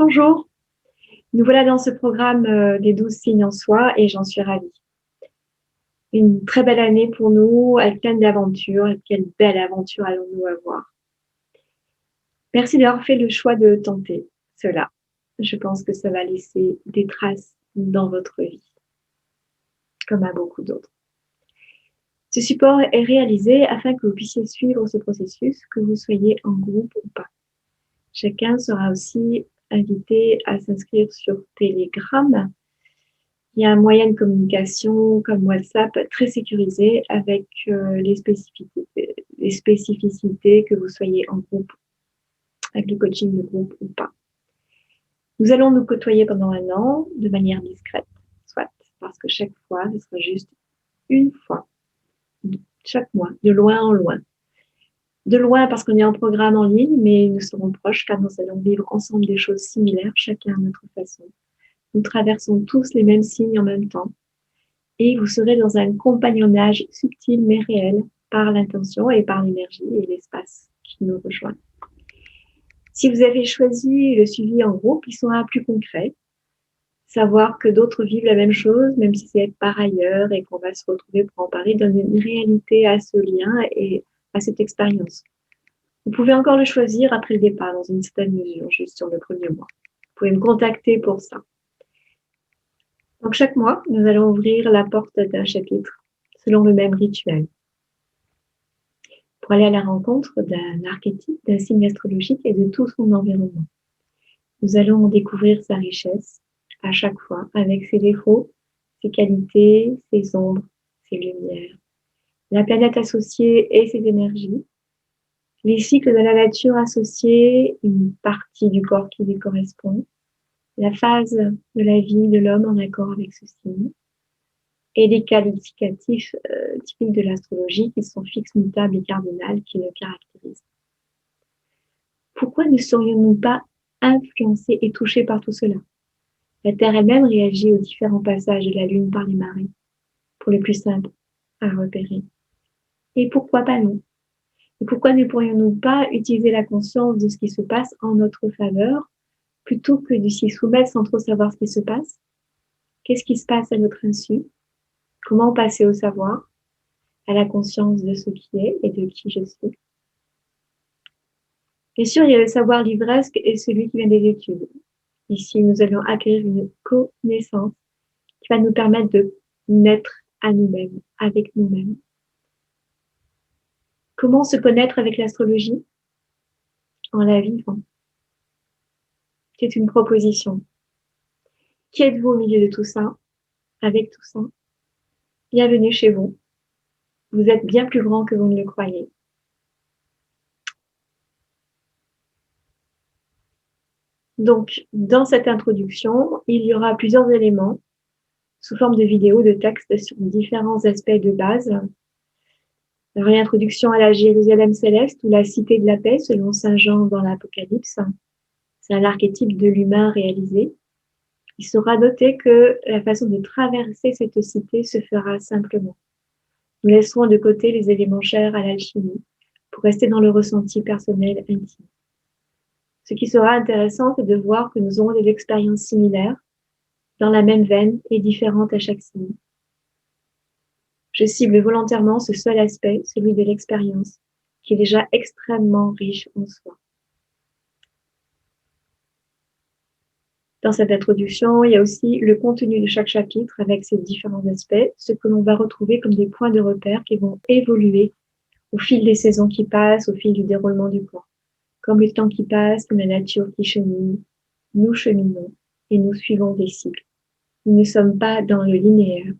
Bonjour, nous voilà dans ce programme des 12 signes en soi et j'en suis ravie. Une très belle année pour nous, avec plein d'aventures et quelle belle aventure allons-nous avoir. Merci d'avoir fait le choix de tenter cela. Je pense que ça va laisser des traces dans votre vie, comme à beaucoup d'autres. Ce support est réalisé afin que vous puissiez suivre ce processus, que vous soyez en groupe ou pas. Chacun sera aussi invité à s'inscrire sur Telegram. Il y a un moyen de communication comme WhatsApp très sécurisé avec les spécificités que vous soyez en groupe, avec le coaching de groupe ou pas. Nous allons nous côtoyer pendant 1 an de manière discrète, soit parce que chaque fois, ce sera juste une fois, chaque mois, de loin en loin. De loin parce qu'on est en programme en ligne, mais nous serons proches car nous allons vivre ensemble des choses similaires, chacun à notre façon. Nous traversons tous les mêmes signes en même temps. Et vous serez dans un compagnonnage subtil mais réel par l'intention et par l'énergie et l'espace qui nous rejoint. Si vous avez choisi le suivi en groupe, il sera plus concret. Savoir que d'autres vivent la même chose, même si c'est par ailleurs et qu'on va se retrouver pour en parler, donne une réalité à ce lien et à cette expérience. Vous pouvez encore le choisir après le départ, dans une certaine mesure, juste sur le premier mois. Vous pouvez me contacter pour ça. Donc chaque mois, nous allons ouvrir la porte d'un chapitre selon le même rituel pour aller à la rencontre d'un archétype, d'un signe astrologique et de tout son environnement. Nous allons découvrir sa richesse à chaque fois avec ses défauts, ses qualités, ses ombres, ses lumières, la planète associée et ses énergies, les cycles de la nature associés, une partie du corps qui lui correspond, la phase de la vie de l'homme en accord avec ce signe, et les qualificatifs typiques de l'astrologie qui sont fixes, mutables et cardinales qui le caractérisent. Pourquoi ne serions-nous pas influencés et touchés par tout cela? La Terre elle-même réagit aux différents passages de la Lune par les marées, pour le plus simple à repérer. Et pourquoi pas nous? Et pourquoi ne pourrions-nous pas utiliser la conscience de ce qui se passe en notre faveur, plutôt que de s'y soumettre sans trop savoir ce qui se passe? Qu'est-ce qui se passe à notre insu? Comment passer au savoir, à la conscience de ce qui est et de qui je suis? Bien sûr, il y a le savoir livresque et celui qui vient des études. Ici, nous allons acquérir une connaissance qui va nous permettre de naître à nous-mêmes, avec nous-mêmes. Comment se connaître avec l'astrologie? En la vivant. C'est une proposition. Qui êtes-vous au milieu de tout ça? Avec tout ça? Bienvenue chez vous. Vous êtes bien plus grand que vous ne le croyez. Donc, dans cette introduction, il y aura plusieurs éléments sous forme de vidéos, de textes sur différents aspects de base. La réintroduction à la Jérusalem céleste ou la cité de la paix selon Saint Jean dans l'Apocalypse. C'est un archétype de l'humain réalisé. Il sera noté que la façon de traverser cette cité se fera simplement. Nous laisserons de côté les éléments chers à l'alchimie pour rester dans le ressenti personnel intime. Ce qui sera intéressant, c'est de voir que nous aurons des expériences similaires, dans la même veine et différentes à chaque signe. Je cible volontairement ce seul aspect, celui de l'expérience, qui est déjà extrêmement riche en soi. Dans cette introduction, il y a aussi le contenu de chaque chapitre avec ses différents aspects, ce que l'on va retrouver comme des points de repère qui vont évoluer au fil des saisons qui passent, au fil du déroulement du plan. Comme le temps qui passe, comme la nature qui chemine, nous cheminons et nous suivons des cycles. Nous ne sommes pas dans le linéaire.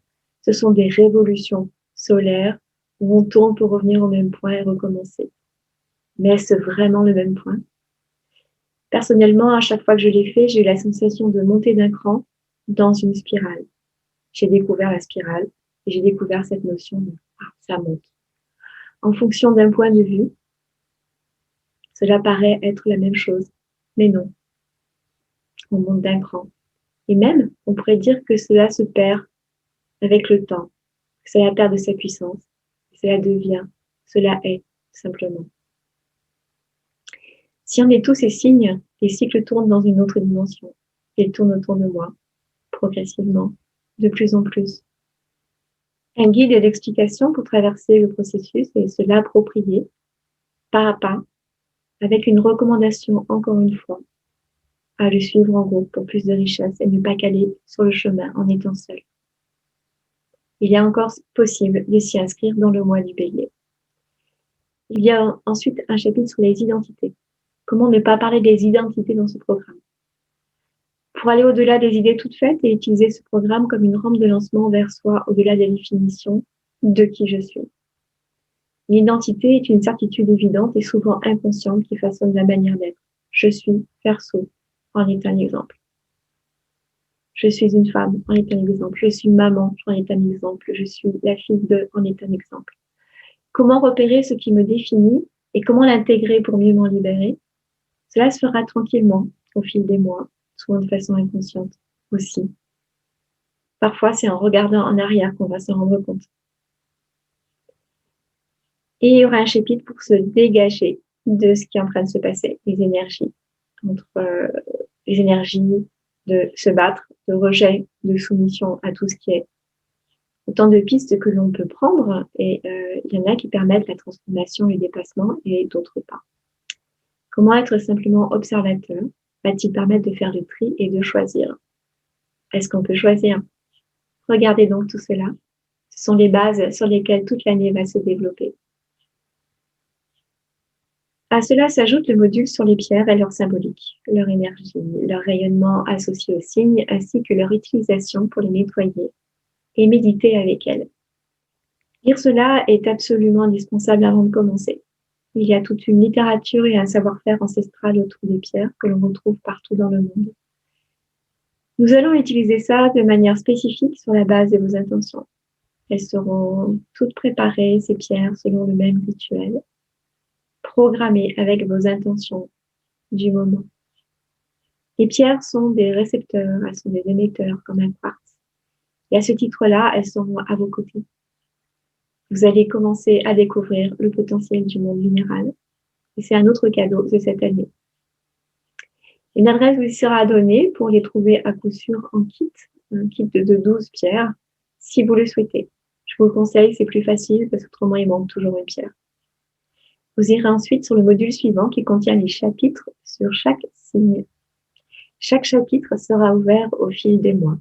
Ce sont des révolutions solaires où on tourne pour revenir au même point et recommencer. Mais est-ce vraiment le même point? Personnellement, à chaque fois que je l'ai fait, j'ai eu la sensation de monter d'un cran dans une spirale. J'ai découvert la spirale et j'ai découvert cette notion de ça monte. En fonction d'un point de vue, cela paraît être la même chose, mais non. On monte d'un cran. Et même, on pourrait dire que cela se perd avec le temps, que cela perd de sa puissance, que cela devient, cela est, simplement. Si on est tous ces signes, Les cycles tournent dans une autre dimension. Ils tournent autour de moi, progressivement, de plus en plus. Un guide d'explication pour traverser le processus et se l'approprier, pas à pas, avec une recommandation, encore une fois, à le suivre en groupe pour plus de richesse et ne pas caler sur le chemin en étant seul. Il est encore possible de s'y inscrire dans le mois du Bélier. Il y a ensuite un chapitre sur les identités. Comment ne pas parler des identités dans ce programme? Pour aller au-delà des idées toutes faites et utiliser ce programme comme une rampe de lancement vers soi au-delà des définitions de qui je suis. L'identité est une certitude évidente et souvent inconsciente qui façonne la manière d'être. Je suis perso en est un exemple. Je suis une femme en est un exemple. Je suis maman en est un exemple. Je suis la fille de en est un exemple. Comment repérer ce qui me définit et comment l'intégrer pour mieux m'en libérer? Cela se fera tranquillement au fil des mois, souvent de façon inconsciente aussi. Parfois, c'est en regardant en arrière qu'on va se rendre compte. Et il y aura un chapitre pour se dégager de ce qui est en train de se passer, les énergies, entre les énergies de se battre, de rejet, de soumission à tout ce qui est. Autant de pistes que l'on peut prendre, et il y en a qui permettent la transformation et le dépassement, et d'autres pas. Comment être simplement observateur va-t-il permettre de faire le tri et de choisir? Est-ce qu'on peut choisir? Regardez donc tout cela. Ce sont les bases sur lesquelles toute l'année va se développer. À cela s'ajoute le module sur les pierres et leur symbolique, leur énergie, leur rayonnement associé aux signes, ainsi que leur utilisation pour les nettoyer et méditer avec elles. Lire cela est absolument indispensable avant de commencer. Il y a toute une littérature et un savoir-faire ancestral autour des pierres que l'on retrouve partout dans le monde. Nous allons utiliser ça de manière spécifique sur la base de vos intentions. Elles seront toutes préparées, ces pierres, selon le même rituel, programmées avec vos intentions du moment. Les pierres sont des récepteurs, elles sont des émetteurs comme un quartz. Et à ce titre-là, elles seront à vos côtés. Vous allez commencer à découvrir le potentiel du monde minéral. Et c'est un autre cadeau de cette année. Une adresse vous sera donnée pour les trouver à coup sûr en kit, un kit de 12 pierres, si vous le souhaitez. Je vous le conseille, c'est plus facile parce qu'autrement il manque toujours une pierre. Vous irez ensuite sur le module suivant qui contient les chapitres sur chaque signe. Chaque chapitre sera ouvert au fil des mois.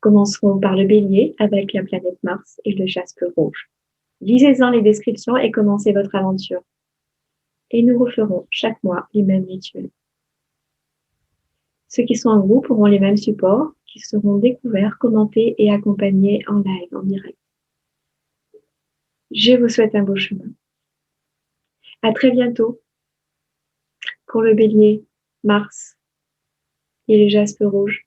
Commencerons par le Bélier avec la planète Mars et le jaspe rouge. Lisez-en les descriptions et commencez votre aventure. Et nous referons chaque mois les mêmes rituels. Ceux qui sont en groupe auront les mêmes supports qui seront découverts, commentés et accompagnés en live, en direct. Je vous souhaite un beau chemin. À très bientôt pour le Bélier, Mars et le jaspe rouge.